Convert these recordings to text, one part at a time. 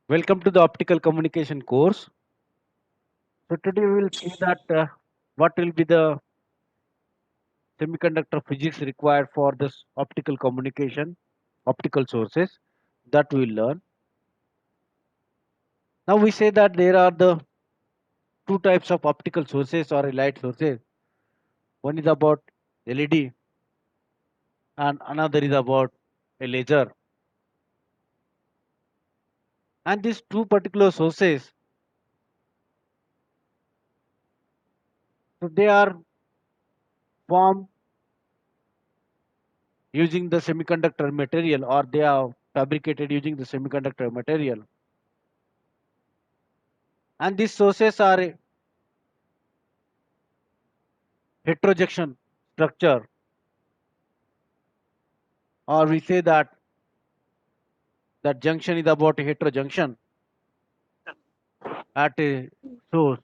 Welcome to the optical communication course. So today we will see that what will be the semiconductor physics required for this optical communication, optical sources that we will learn. Now we say that there are the two types of optical sources or light sources. One is about LED and another is about a laser. And these two particular sources, so they are formed using the semiconductor material or they are fabricated using the semiconductor material. And these sources are a heterojection structure, or we say that that junction is about a heterojunction at a source.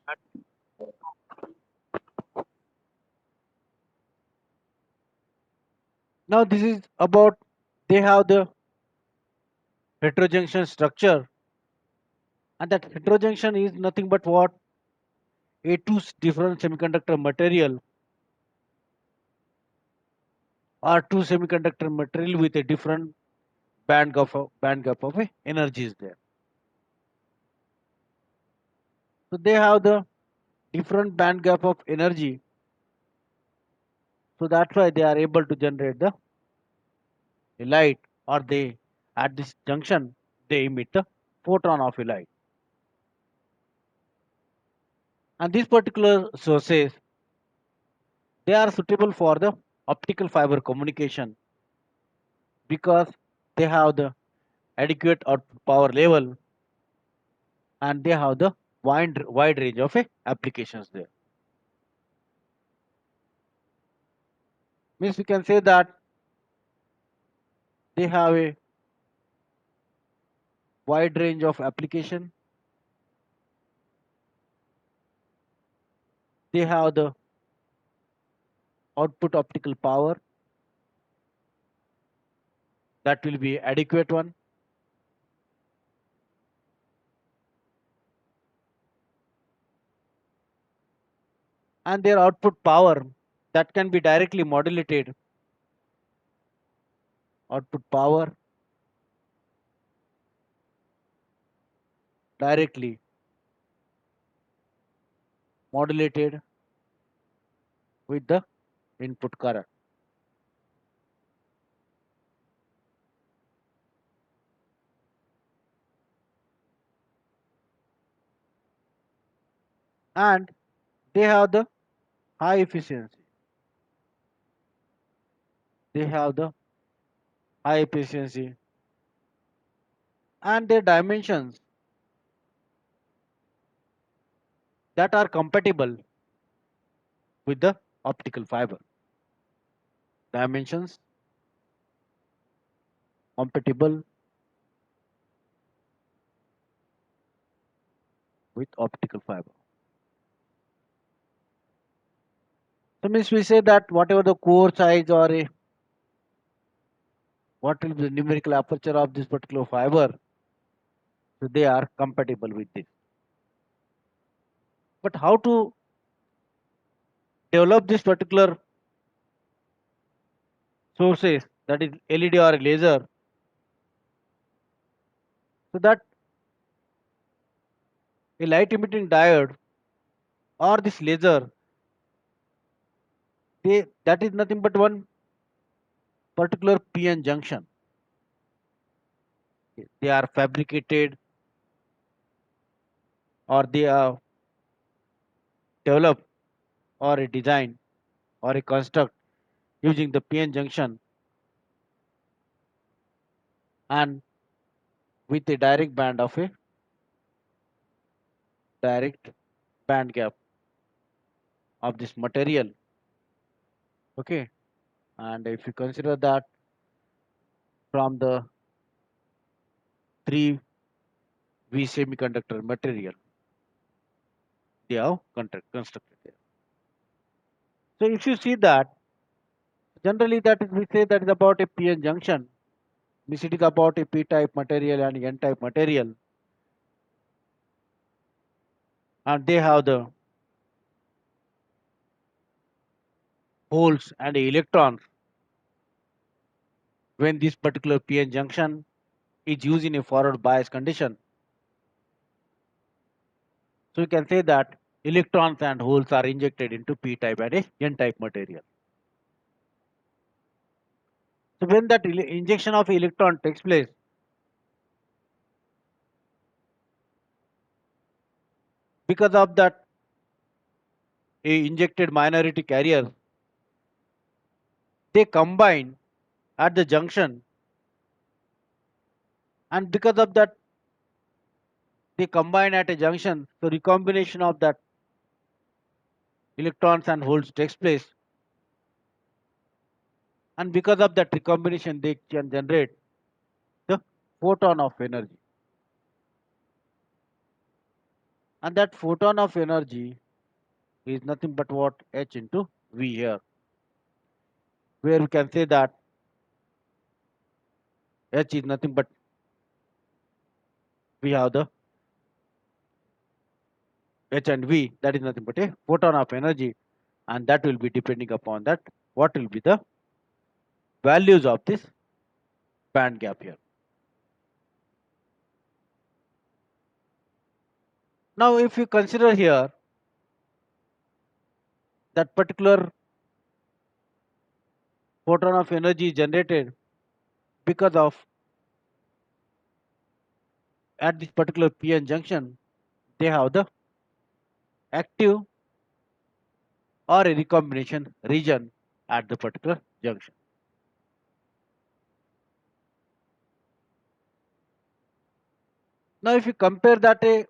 Now this is about they have the heterojunction structure, and that heterojunction is nothing but what a two different semiconductor material or two semiconductor material with a different band gap of energy is there. So they have the different band gap of energy. So that's why they are able to generate the light, or they at this junction they emit the photon of a light. And these particular sources, they are suitable for the optical fiber communication because they have the adequate output power level and they have the wide range of applications there. Means we can say that they have a wide range of application. They have the output optical power that will be adequate one, and their output power that can be directly modulated. Output power directly modulated with the input current. And they have the high efficiency. They have the high efficiency and their dimensions that are compatible with the optical fiber. Dimensions compatible with optical fiber. So means we say that whatever the core size or what will be the numerical aperture of this particular fiber, so they are compatible with this. But how to develop this particular sources, that is LED or laser, so that a light emitting diode or this laser, they that is nothing but one particular PN junction. They are fabricated or they are developed or a design or a construct using the PN junction and with a direct band gap of this material. Okay, and if you consider that from the 3V semiconductor material they have constructed there. So if you see that generally that is we say that is about a PN junction, means it is about a P type material and N type material. and they have the holes and the electrons when this particular PN junction is used in a forward bias condition. So you can say that electrons and holes are injected into P type and a N type material. So when that injection of electron takes place, because of that a injected minority carrier, they combine at the junction, and because of that they combine at a junction, so recombination of that electrons and holes takes place, and because of that recombination they can generate the photon of energy, and that photon of energy is nothing but what h into v here, where we can say that h is nothing but we have the h and v, that is nothing but a photon of energy, and that will be depending upon that what will be the values of this band gap here. Now if you consider here that particular photon of energy generated because of at this particular PN junction, they have the active or a recombination region at the particular junction. Now, if you compare that a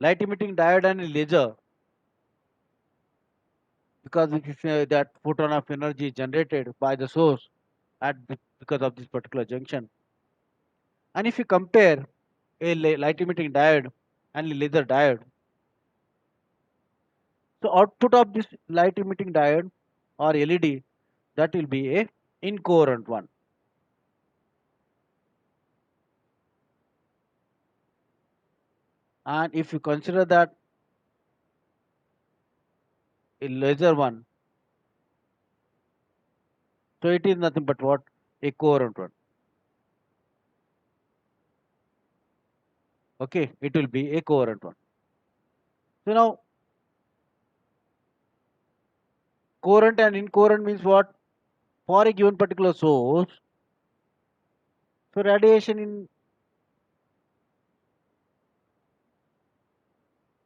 light emitting diode and a laser, because we can say that photon of energy is generated by the source because of this particular junction, and if you compare a light emitting diode and a laser diode, so output of this light emitting diode or LED, that will be a incoherent one. And if you consider that a laser one, so it is nothing but what a coherent one. Okay, it will be a coherent one. So now coherent and incoherent means what? For a given particular source, so radiation in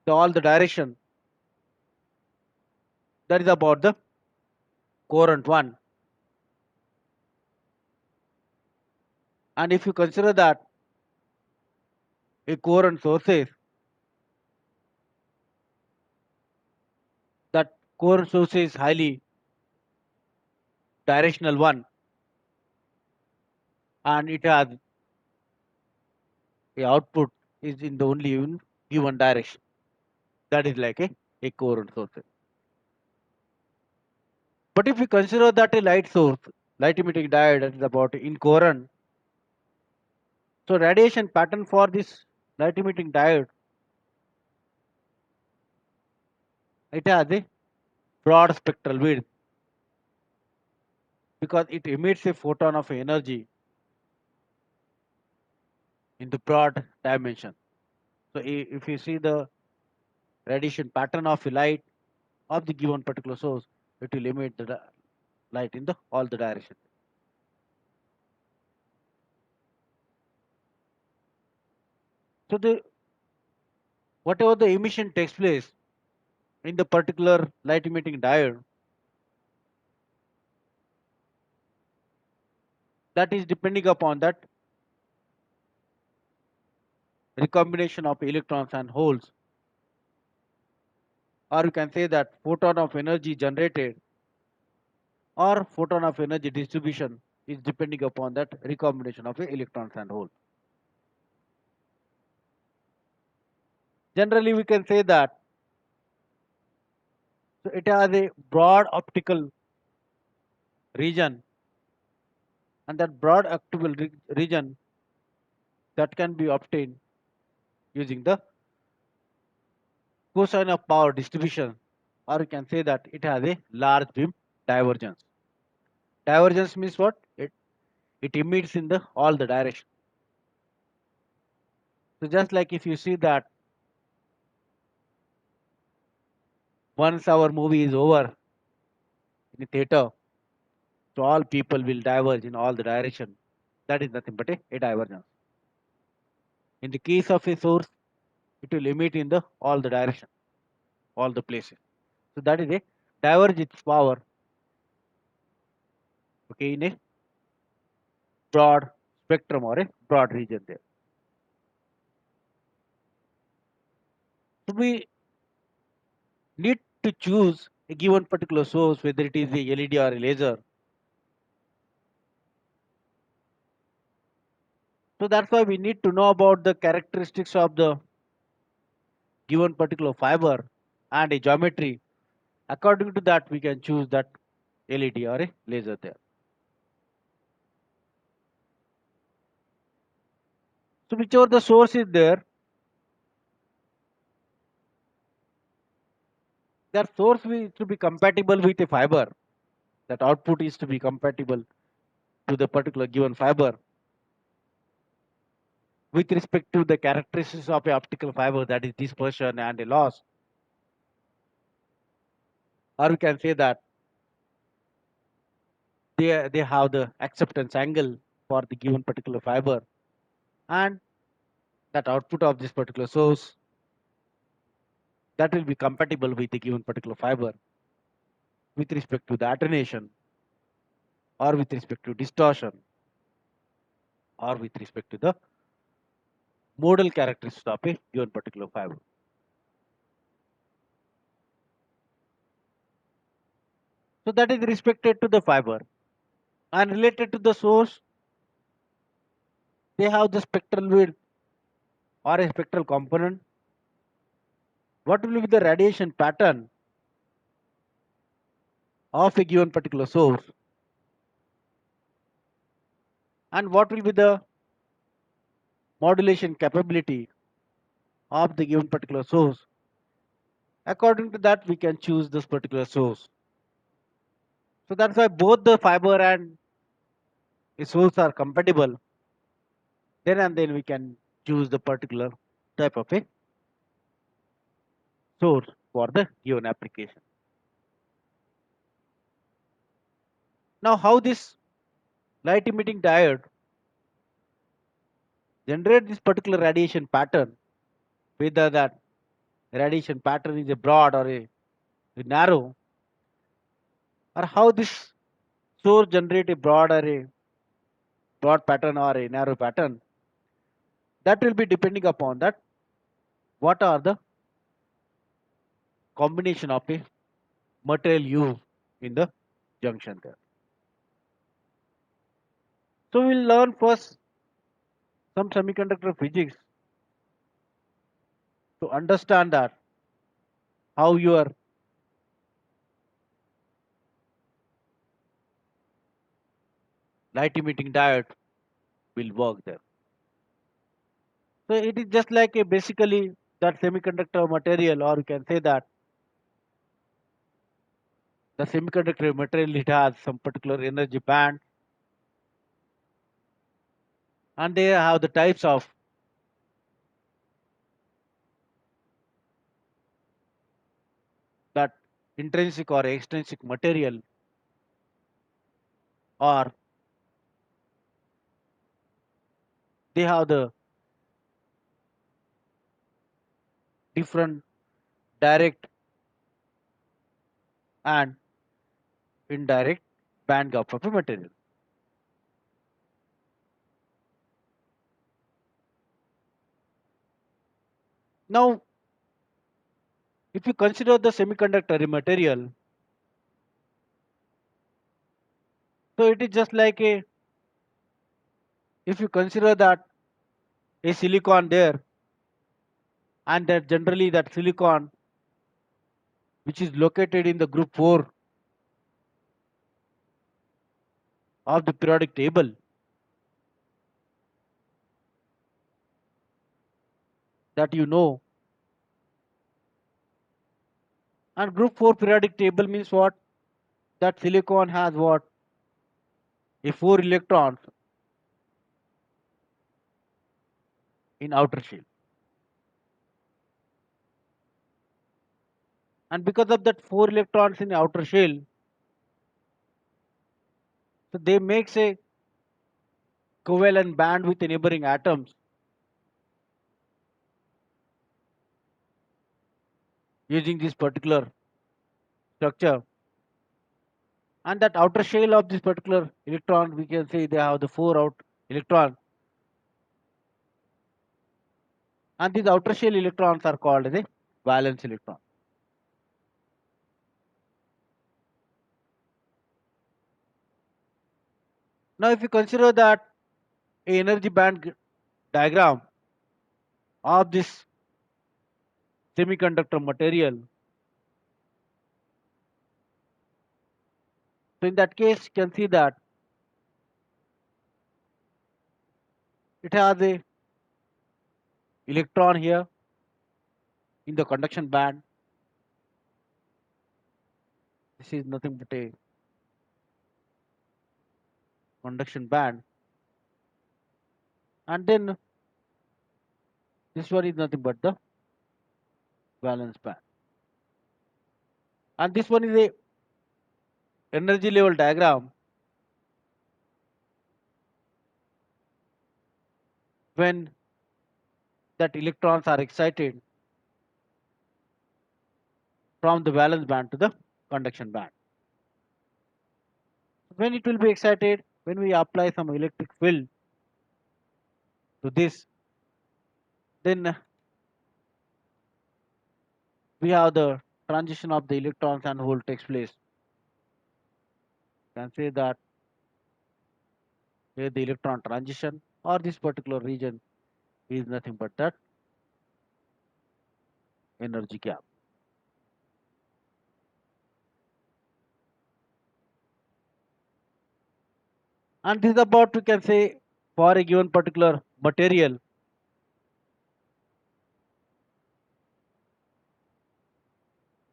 all the direction, that is about the coherent one. And if you consider that a coherent sources, that coherent source is highly directional one, and it has a output is in the only given direction. That is like a coherent source. But if we consider that a light source, light emitting diode is about incoherent, so radiation pattern for this light emitting diode, it has a broad spectral width because it emits a photon of energy in the broad dimension. So if you see the radiation pattern of a light of the given particular source, it will emit the light in the all the directions. So the whatever the emission takes place in the particular light emitting diode, that is depending upon that recombination of electrons and holes, or you can say that photon of energy generated or photon of energy distribution is depending upon that recombination of electrons and holes. Generally, we can say that so it has a broad optical region, and that broad optical region that can be obtained using the cosine of power distribution, or you can say that it has a large beam divergence. Divergence means what? It emits in the all the direction. So just like if you see that once our movie is over in a theater, so all people will diverge in all the direction. That is nothing but a divergence. In the case of a source, it will emit in the all the direction, all the places. So that is a diverge its power, okay, in a broad spectrum or a broad region there. So we need to choose a given particular source, whether it is a LED or a laser. So that's why we need to know about the characteristics of the given particular fiber and a geometry. According to that, we can choose that LED or a laser there. So whichever the source is there, that source is to be compatible with a fiber. That output is to be compatible to the particular given fiber with respect to the characteristics of a optical fiber, that is dispersion and a loss. Or we can say that they have the acceptance angle for the given particular fiber, and that output of this particular source that will be compatible with the given particular fiber with respect to the attenuation, or with respect to distortion, or with respect to the modal characteristics of a given particular fiber. So that is respected to the fiber, and related to the source, they have the spectral width or a spectral component. What will be the radiation pattern of a given particular source, and what will be the modulation capability of the given particular source. According to that, we can choose this particular source. So that's why both the fiber and a source are compatible. Then and then we can choose the particular type of a source for the given application. Now, how this light emitting diode generate this particular radiation pattern, whether that radiation pattern is a broad or a narrow, or how this source generate a broad or a broad pattern or a narrow pattern, that will be depending upon that what are the combination of a material used in the junction there. So we'll learn first some semiconductor physics to understand that how your light emitting diode will work there. So it is just like a basically that semiconductor material, or you can say that the semiconductor material, it has some particular energy band, and they have the types of that intrinsic or extrinsic material, or they have the different direct and indirect band gap of a material. Now, if you consider the semiconductor material, so it is just like a, if you consider that a silicon there, and that generally that silicon which is located in the group 4 of the periodic table, that you know And group 4 periodic table means what? That silicon has what? A 4 electrons in outer shell. And because of that 4 electrons in outer shell, so they makes a covalent band with the neighboring atoms using this particular structure. And that outer shell of this particular electron, we can say they have the 4 out electrons. And these outer shell electrons are called as a valence electron. Now, if you consider that a energy band diagram of this semiconductor material, so in that case, you can see that it has a electron here in the conduction band. This is nothing but a conduction band, and then this one is nothing but the valence band. And this one is a energy level diagram when that electrons are excited from the valence band to the conduction band. When it will be excited, when we apply some electric field to this, then we have the transition of the electrons and hole takes place. You can say that here the electron transition or this particular region is nothing but that energy gap. And this is about, we can say, for a given particular material,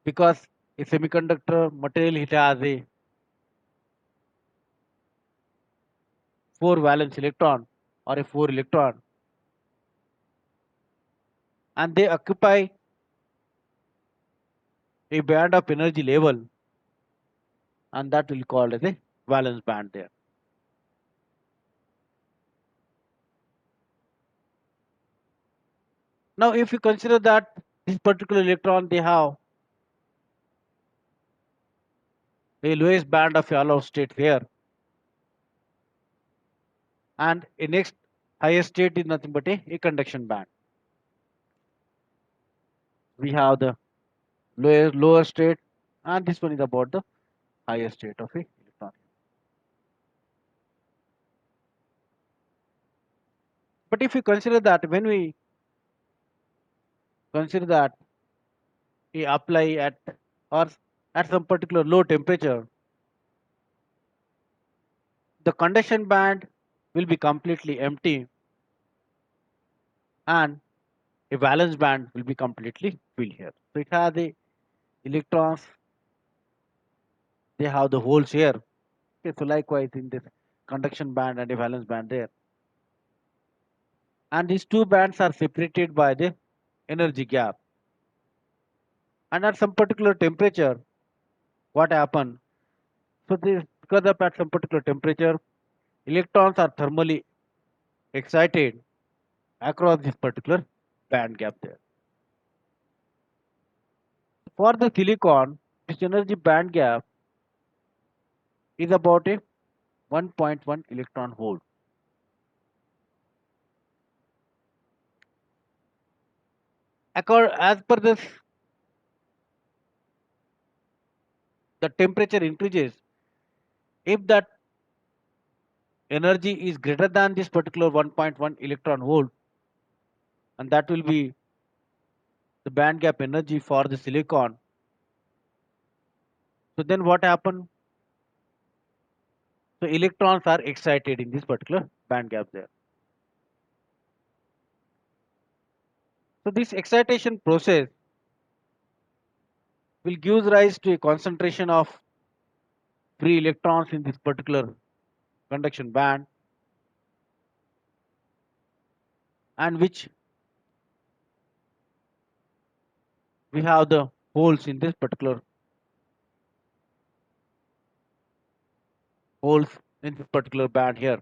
because a semiconductor material it has a 4 valence electron or a 4 electron, and they occupy a band of energy level, and that will called as a valence band there. Now, if you consider that this particular electron they have a lowest band of yellow state here, and a next highest state is nothing but a conduction band. We have the lower state, and this one is about the higher state of a electron. But if you consider that when we consider that we apply at or at some particular low temperature, the conduction band will be completely empty and a valence band will be completely filled here. So it has the electrons, they have the holes here. Okay, so likewise in this conduction band and a valence band there. And these two bands are separated by the energy gap. And at some particular temperature, what happen? So this because of at some particular temperature, electrons are thermally excited across this particular band gap there. For the silicon, this energy band gap is about a 1.1 electron volt. As per this, the temperature increases. If that energy is greater than this particular 1.1 electron volt, and that will be the band gap energy for the silicon. So then what happen? So electrons are excited in this particular band gap there. So this excitation process will give rise to a concentration of free electrons in this particular conduction band, and which we have the holes in this particular holes in this particular band here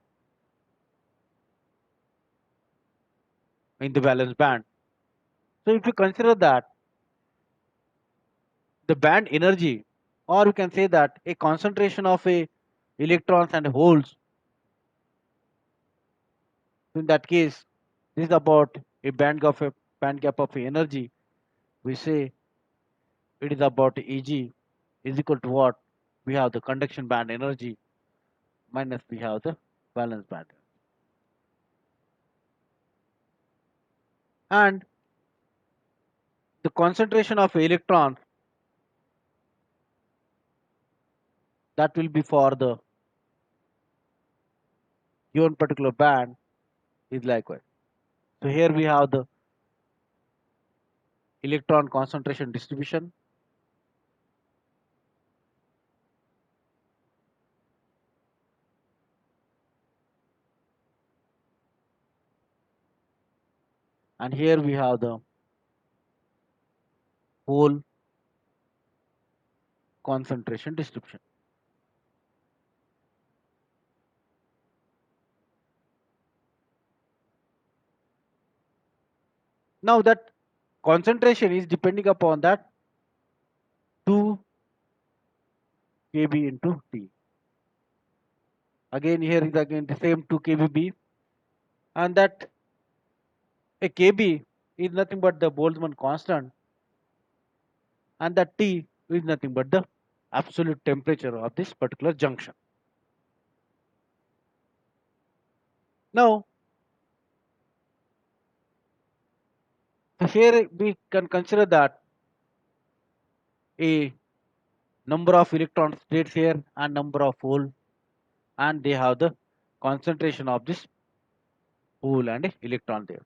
in the valence band. So if you consider that the band energy, or we can say that a concentration of a electrons and holes, in that case, this is about a band gap of energy. We say it is about Eg is equal to what? We have the conduction band energy minus we have the valence band. And the concentration of electrons that will be for the given particular band is likewise. So here we have the electron concentration distribution, and here we have the whole concentration distribution. Now that concentration is depending upon that 2 kb into T. Again here is again the same 2 kb, and that a kb is nothing but the Boltzmann constant, and that T is nothing but the absolute temperature of this particular junction. Now, so here we can consider that a number of electron states here and number of hole, and they have the concentration of this hole and electron there.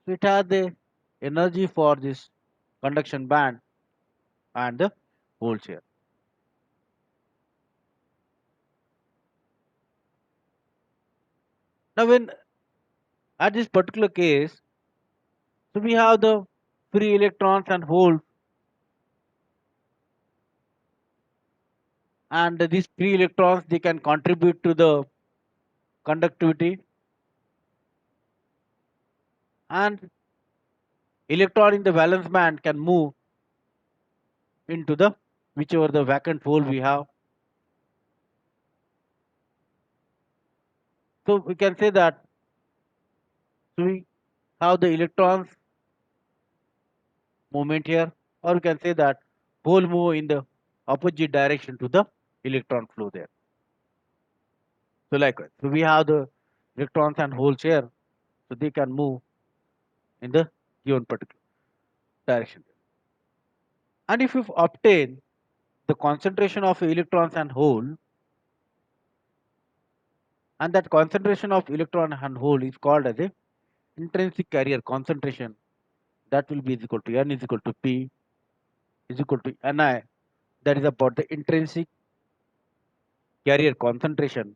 So it has the energy for this conduction band and the holes here. Now when at this particular case, so we have the free electrons and holes, and these free electrons they can contribute to the conductivity, and electron in the valence band can move into the whichever the vacant hole we have. So we can say that, so we have the electrons movement here, or we can say that hole move in the opposite direction to the electron flow there. So likewise, so we have the electrons and holes here, so they can move in the given particular direction. And if you obtain the concentration of electrons and hole, and that concentration of electron and hole is called as a intrinsic carrier concentration, that will be is equal to N is equal to P is equal to Ni. That is about the intrinsic carrier concentration,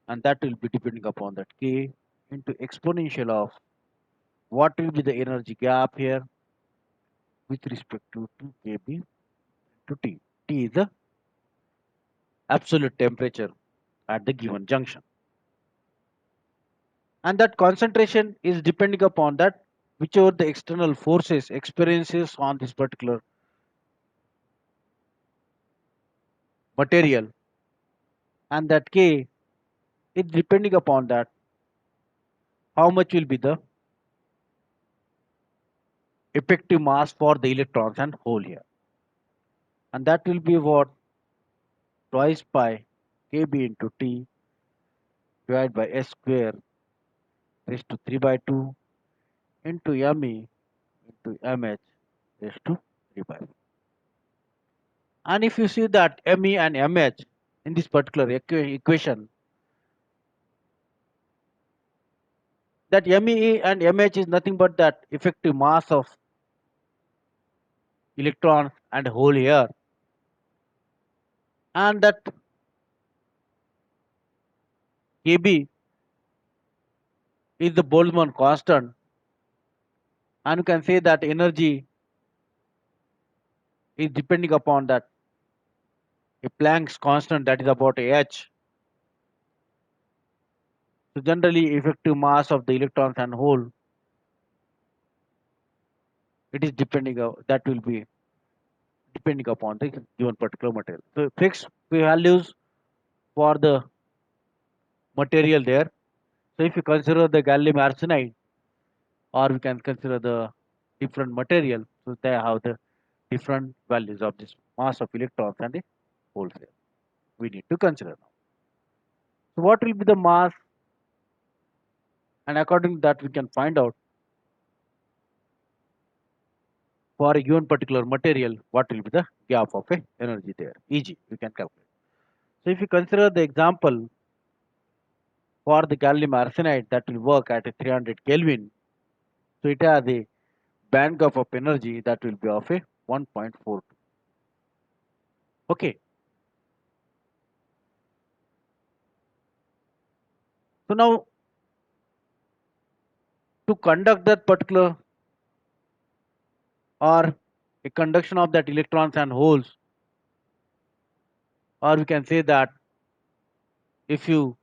and that will be depending upon that K into exponential of what will be the energy gap here with respect to 2 kb to T. T is the absolute temperature at the given junction, and that concentration is depending upon that whichever the external forces experiences on this particular material, and that K is depending upon that how much will be the effective mass for the electrons and hole here, and that will be what twice pi kb into T divided by S square raised to 3 by 2 into Me into Mh raised to 3 by 4. And if you see that Me and Mh in this particular equation, that Me and Mh is nothing but that effective mass of electrons and hole here, and that Kb is the Boltzmann constant, and you can say that energy is depending upon that a Planck's constant, that is about h. So generally effective mass of the electrons and hole, it is depending that will be depending upon the given particular material. So fixed values for the material there. So if you consider the gallium arsenide, or we can consider the different material, so they have the different values of this mass of electrons and the holes there. We need to consider now. So what will be the mass, and according to that we can find out for a given particular material what will be the gap of a energy there. Eg we can calculate. So if you consider the example for the gallium arsenide that will work at a 300 Kelvin, so it has a band gap of energy that will be of a 1.42. Okay. So now to conduct that particular or a conduction of that electrons and holes, or we can say that if you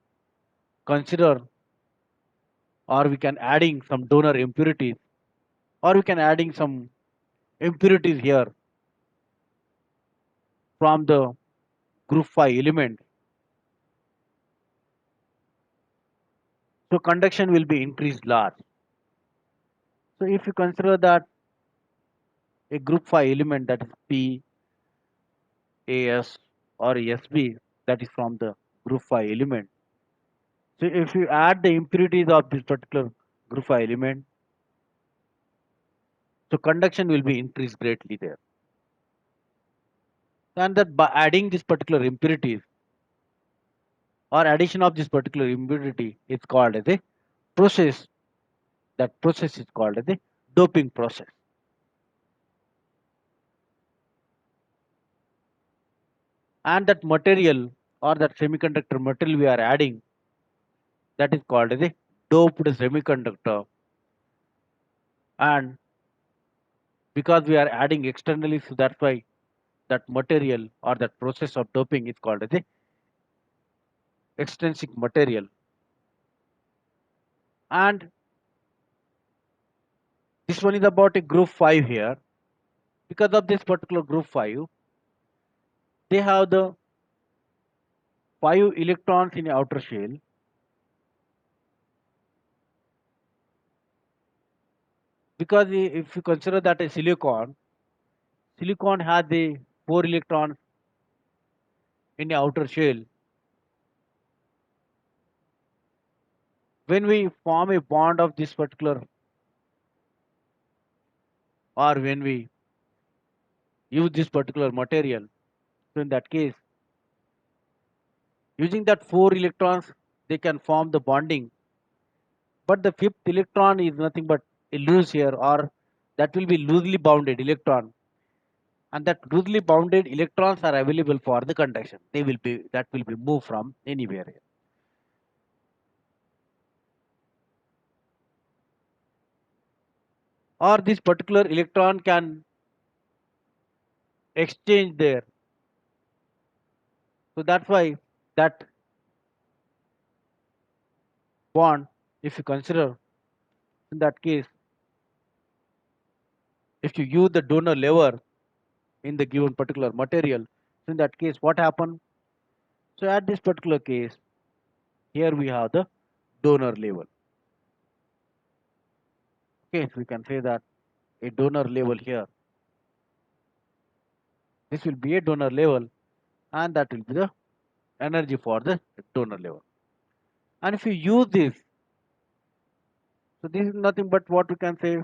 consider, or we can adding some donor impurities, or we can adding some impurities here from the group 5 element, so conduction will be increased large. So if you consider that a group 5 element, that is P, As or Sb, that is from the group 5 element. So if you add the impurities of this particular group 5 element, so conduction will be increased greatly there. And that by adding this particular impurities or addition of this particular impurity is called as a process. That process is called as a doping process. And that material or that semiconductor material we are adding, that is called as a doped semiconductor. And because we are adding externally, so that's why that material or that process of doping is called as a extrinsic material. And this one is about a group 5 here. Because of this particular group 5, they have the 5 electrons in the outer shell, because if you consider that a silicon has the 4 electrons in the outer shell. When we form a bond of this particular, or when we use this particular material, so in that case, using that 4 electrons, they can form the bonding, but the fifth electron is nothing but a loose here, or that will be loosely bounded electron, and that loosely bounded electrons are available for the conduction. They will be, that will be moved from anywhere here. Or this particular electron can exchange there. So that's why that bond, if you consider, in that case, if you use the donor lever in the given particular material, so in that case what happen? So at this particular case, here we have the donor level. Okay, so we can say that a donor level here, this will be a donor level, and that will be the energy for the donor level. And if you use this, so this is nothing but what we can say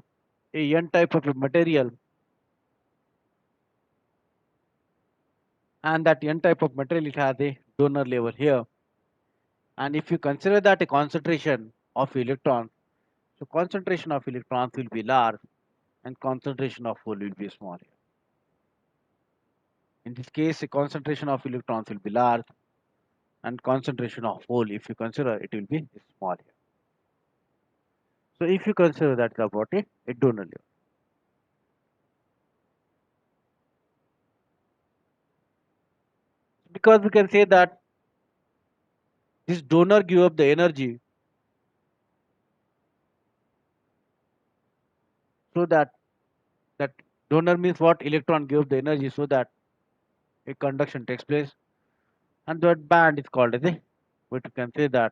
a n type of a material, and that n type of material, it has a donor level here. And if you consider that a concentration of electrons, so concentration of electrons will be large and concentration of hole will be small here. In this case, the concentration of electrons will be large, and concentration of hole, if you consider, it will be small here. So if you consider that about a donor level, because we can say that this donor give up the energy, so that donor means what, electron give the energy so that a conduction takes place, and that band is called as a, but you can say that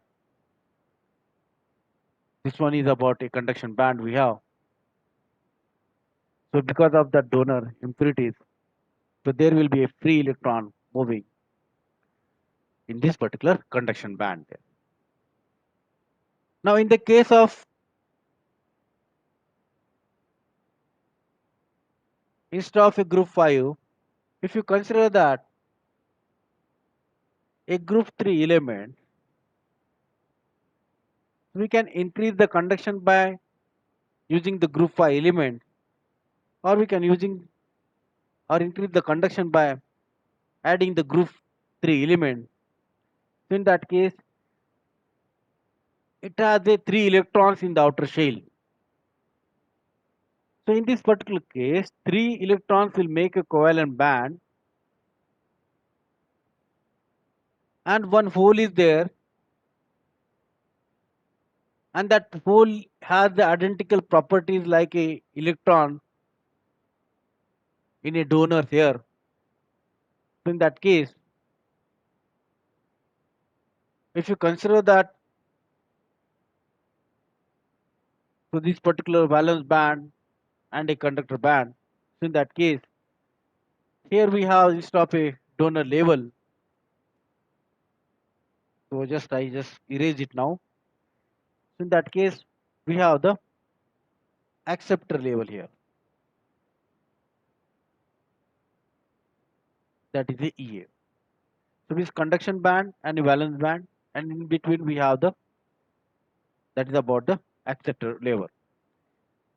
this one is about a conduction band we have. So because of that donor impurities, so there will be a free electron moving in this particular conduction band there. Now in the case of, instead of a group 5, if you consider that a group 3 element, we can increase the conduction by using the group 5 element, or we can using or increase the conduction by adding the group 3 element. So in that case, it has a 3 electrons in the outer shell. So in this particular case, 3 electrons will make a covalent band, and one hole is there, and that hole has the identical properties like a electron in a donor here. So in that case, if you consider that, so this particular valence band and a conductor band, so in that case, here we have instead of a donor level, so I just erase it now. So in that case, we have the acceptor level here, that is the EA. So this conduction band and a valence band, and in between we have the, that is about the acceptor level.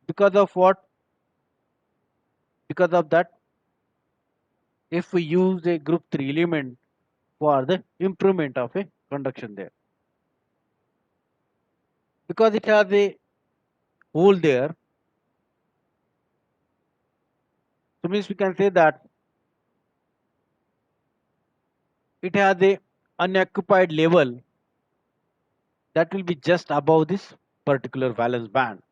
Because of what? Because of that, if we use a group 3 element for the improvement of a conduction there, because it has a hole there, so means we can say that it has a unoccupied level that will be just above this particular valence band,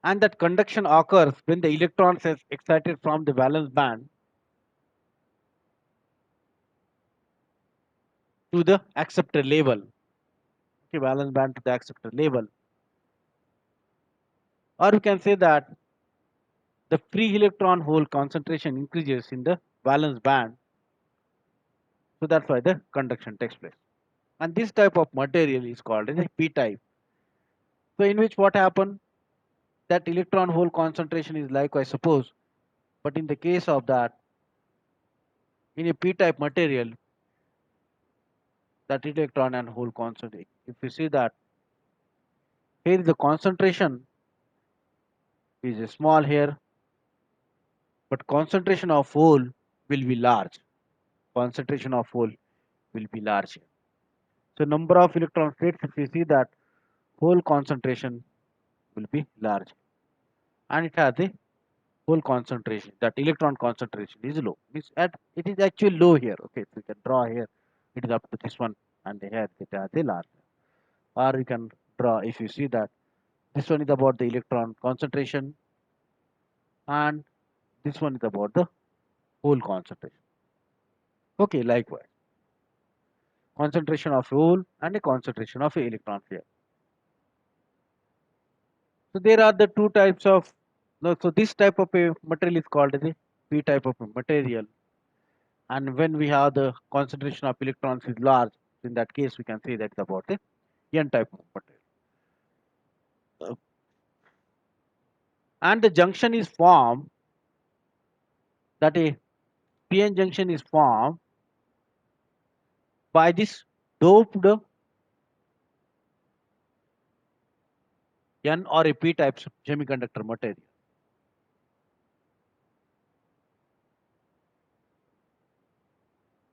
and that conduction occurs when the electrons is excited from the valence band to the acceptor level. Okay, valence band to the acceptor level, or we can say that the free electron hole concentration increases in the valence band, so that's why the conduction takes place. And this type of material is called as a p type. So in which what happen, that electron hole concentration is likewise suppose, but in the case of that, in a p type material, that electron and hole concentration, if you see that here the concentration is small here, but concentration of hole will be large. Concentration of hole will be large here. So number of electron states, if you see that, hole concentration will be large, and it has a hole concentration, that electron concentration is low. Means at, it is actually low here. Okay, so we can draw here, it is up to this one, and here it has a large. Or we can draw, if you see that, this one is about the electron concentration, and this one is about the hole concentration. Okay, likewise, concentration of hole and a concentration of electron here. So there are the two types of, no, so this type of a material is called as a p type of a material, and when we have the concentration of electrons is large, in that case we can say that is about a n type of material. And the junction is formed, that a pn junction is formed by this doped n or a p type semiconductor material.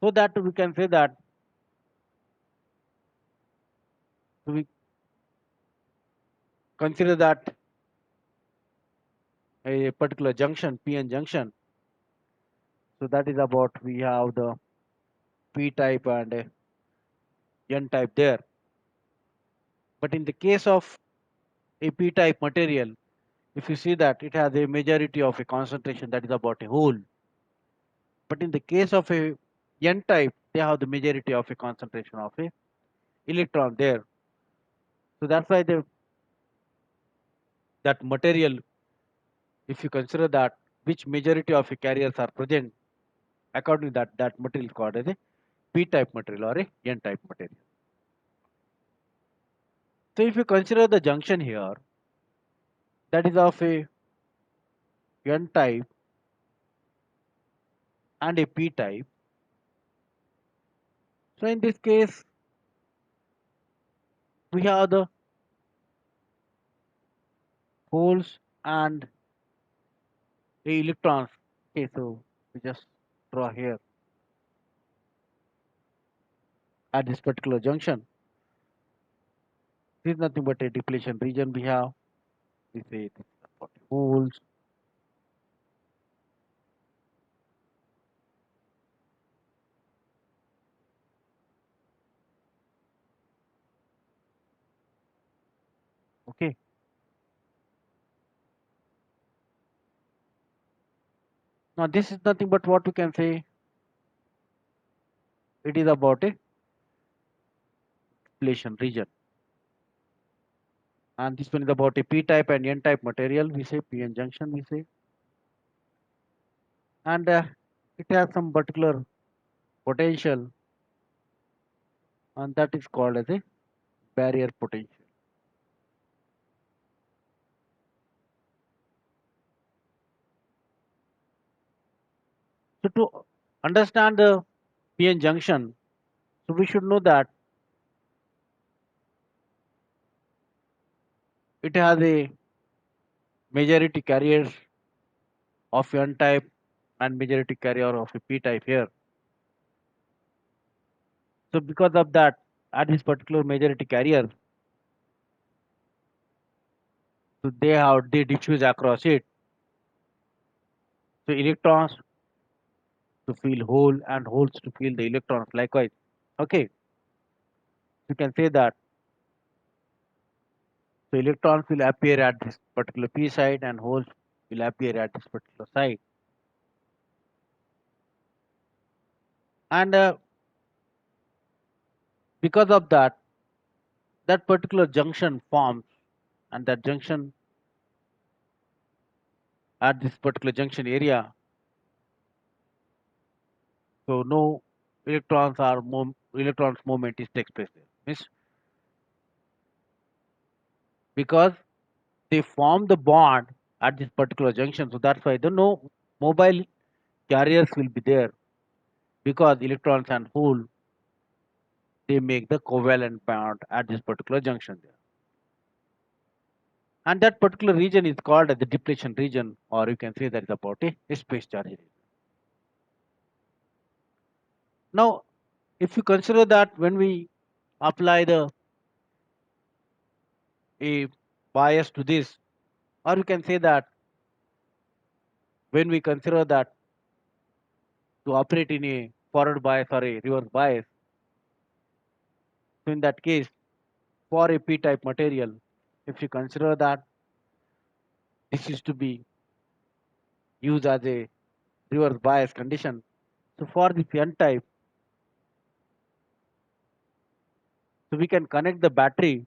So that we can say that we consider that a particular junction, PN junction. So that is about we have the P type and a N type there. But in the case of a P type material, if you see that it has a majority of a concentration that is about a hole. But in the case of a N type, they have the majority of a concentration of a electron there. So that's why that material, if you consider that which majority of a carriers are present, according to that material is called as a P type material or a N type material. So if you consider the junction here, that is of a N type and a P type. So in this case, we have the holes and the electrons. Okay, so we just draw here at this particular junction. This is nothing but a depletion region we have. We say this is about holes. Okay. Now this is nothing but what we can say. It is about a depletion region. And this one is about a P type and N type material. We say PN junction. We say, and it has some particular potential, and that is called as a barrier potential. So to understand the PN junction, so we should know that it has a majority carriers of N type and majority carrier of a P type here. So because of that, at this particular majority carrier, so they diffuse across it. So electrons to fill hole and holes to fill the electrons likewise. Okay, you can say that. So electrons will appear at this particular P side and holes will appear at this particular side. And because of that, that particular junction forms, and that junction at this particular junction area, so no electrons movement is takes place there. Means because they form the bond at this particular junction, so that's why the no mobile carriers will be there because electrons and hole they make the covalent bond at this particular junction there. And that particular region is called as the depletion region, or you can say that is about a space charge region. Now, if you consider that when we apply the a bias to this, or you can say that when we consider that to operate in a forward bias or a reverse bias, so in that case, for a p-type material, if you consider that this is to be used as a reverse bias condition, so for the n-type, so we can connect the battery.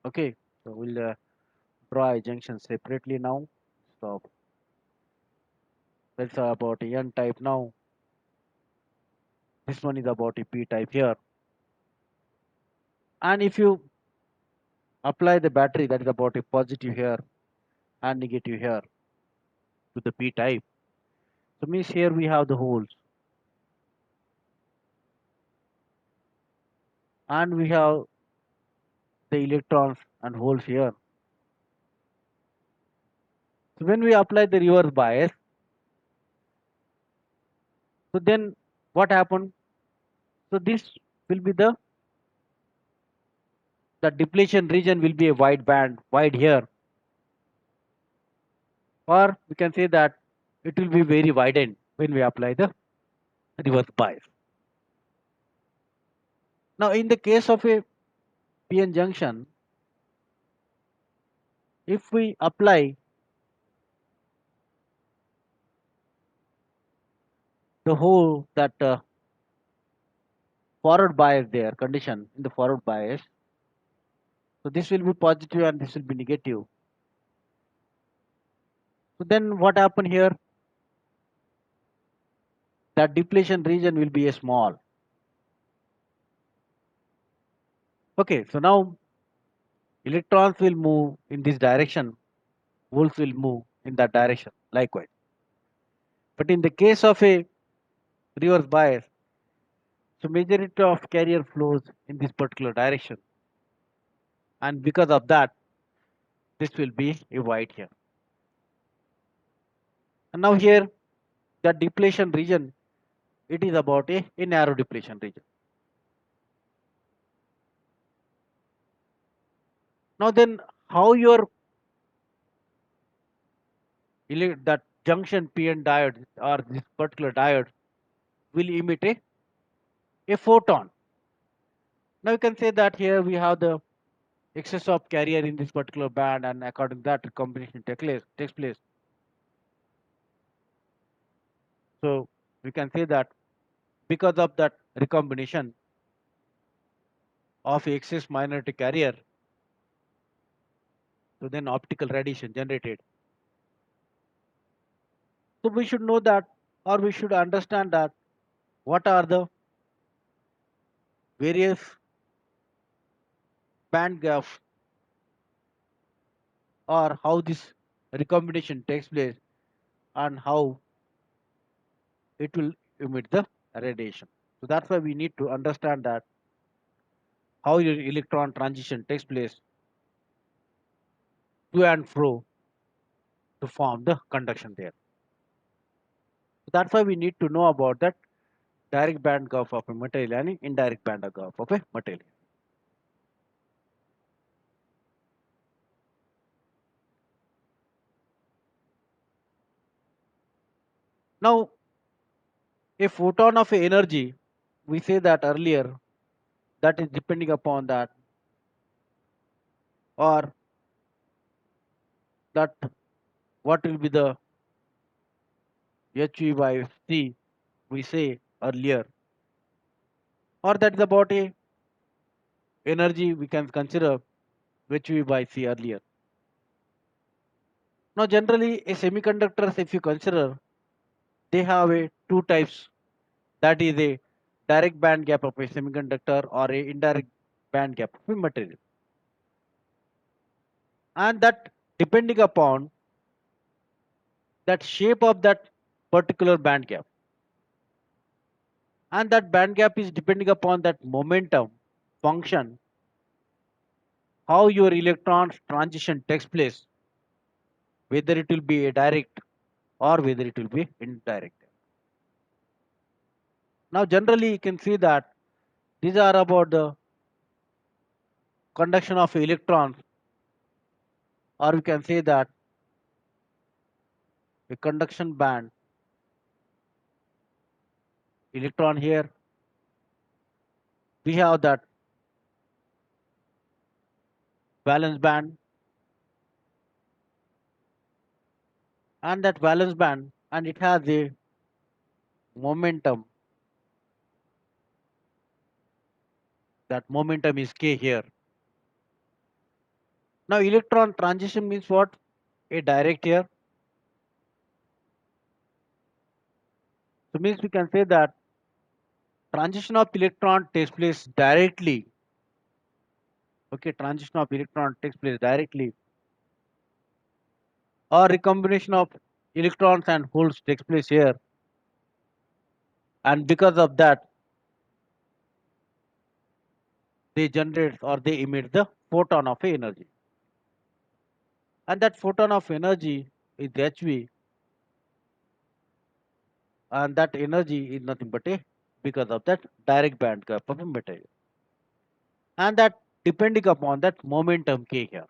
Okay, so we'll draw a junction separately now. So that's about a n-type now. This one is about a p-type here. And if you apply the battery, that is about a positive here and negative here to the p-type. So means here we have the holes and we have the electrons and holes here. So when we apply the reverse bias, So then what happened? So this will be the depletion region will be a wide band, wide here, or we can say that it will be very widened when we apply the reverse bias. Now, in the case of a PN junction, if we apply the whole that forward bias there condition in the forward bias, so this will be positive and this will be negative. So then what happen here? That depletion region will be a small. Okay, so now electrons will move in this direction, holes will move in that direction likewise. But in the case of a reverse bias, so majority of carrier flows in this particular direction, and because of that, this will be a white here. And now here, the depletion region, it is about a narrow depletion region. Now then, how your that junction PN diode or this particular diode will emit a photon. Now you can say that here we have the excess of carrier in this particular band, and according to that recombination takes place. So we can say that because of that recombination of excess minority carrier, so then optical radiation generated. So we should know that, or we should understand that what are the various band gaps, or how this recombination takes place, and how it will emit the radiation. So that's why we need to understand that how your electron transition takes place to and fro to form the conduction there. So that's why we need to know about that direct band gap of a material and indirect band gap of a material. Now, a photon of energy, we say that earlier, that is depending upon that, or that what will be the HV by C, we say earlier, or that is about a energy we can consider HV by C earlier. Now, generally, a semiconductors, if you consider, they have a two types. That is a direct band gap of a semiconductor or a indirect band gap of a material, and that depending upon that shape of that particular band gap, and that band gap is depending upon that momentum function, how your electron transition takes place, whether it will be a direct or whether it will be indirect. Now, generally, you can see that these are about the conduction of electrons, or we can say that a conduction band electron here. We have that valence band, and that valence band, and it has a momentum. That momentum is k here. Now, electron transition means what? A direct here. So means we can say that transition of electron takes place directly. Okay, transition of electron takes place directly, or recombination of electrons and holes takes place here, and because of that, they generate or they emit the photon of energy, and that photon of energy is HV, and that energy is nothing but a because of that direct band gap of a material, and that depending upon that momentum k here.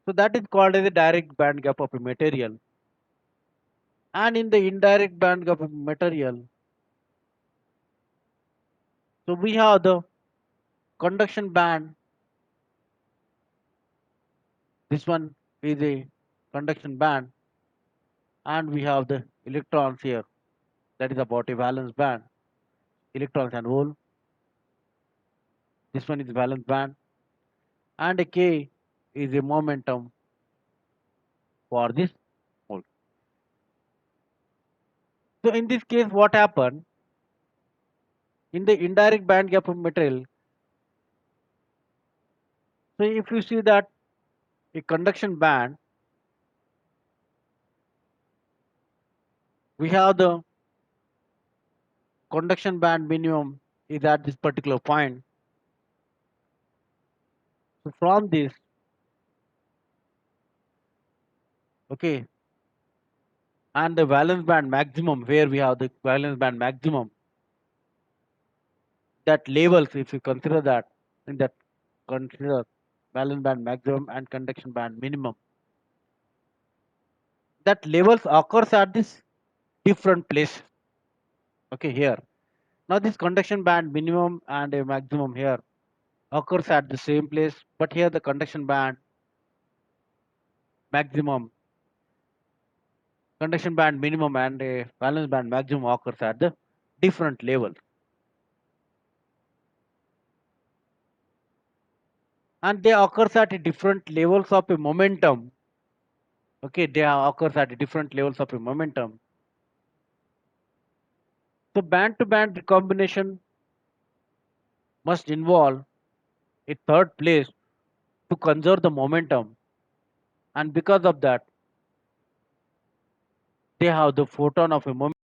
So that is called as a direct band gap of a material. And in the indirect band gap of material, so we have the conduction band. This one is a conduction band, and we have the electrons here. That is about a valence band, electrons and hole. This one is valence band, and a k is a momentum for this hole. So in this case, what happened in the indirect band gap of material? So if you see that a conduction band, we have the conduction band minimum is at this particular point. So from this, okay, and the valence band maximum, where we have the valence band maximum, that levels, if you consider that, in that consider valence band maximum and conduction band minimum, that levels occurs at this different place. Okay, here. Now this conduction band minimum and a maximum here occurs at the same place, but here the conduction band maximum, conduction band minimum and a valence band maximum occurs at the different levels. And they occurs at a different levels of a momentum. Okay, they occurs at different levels of a momentum. So band to band recombination must involve a third place to conserve the momentum, and because of that they have the photon of a momentum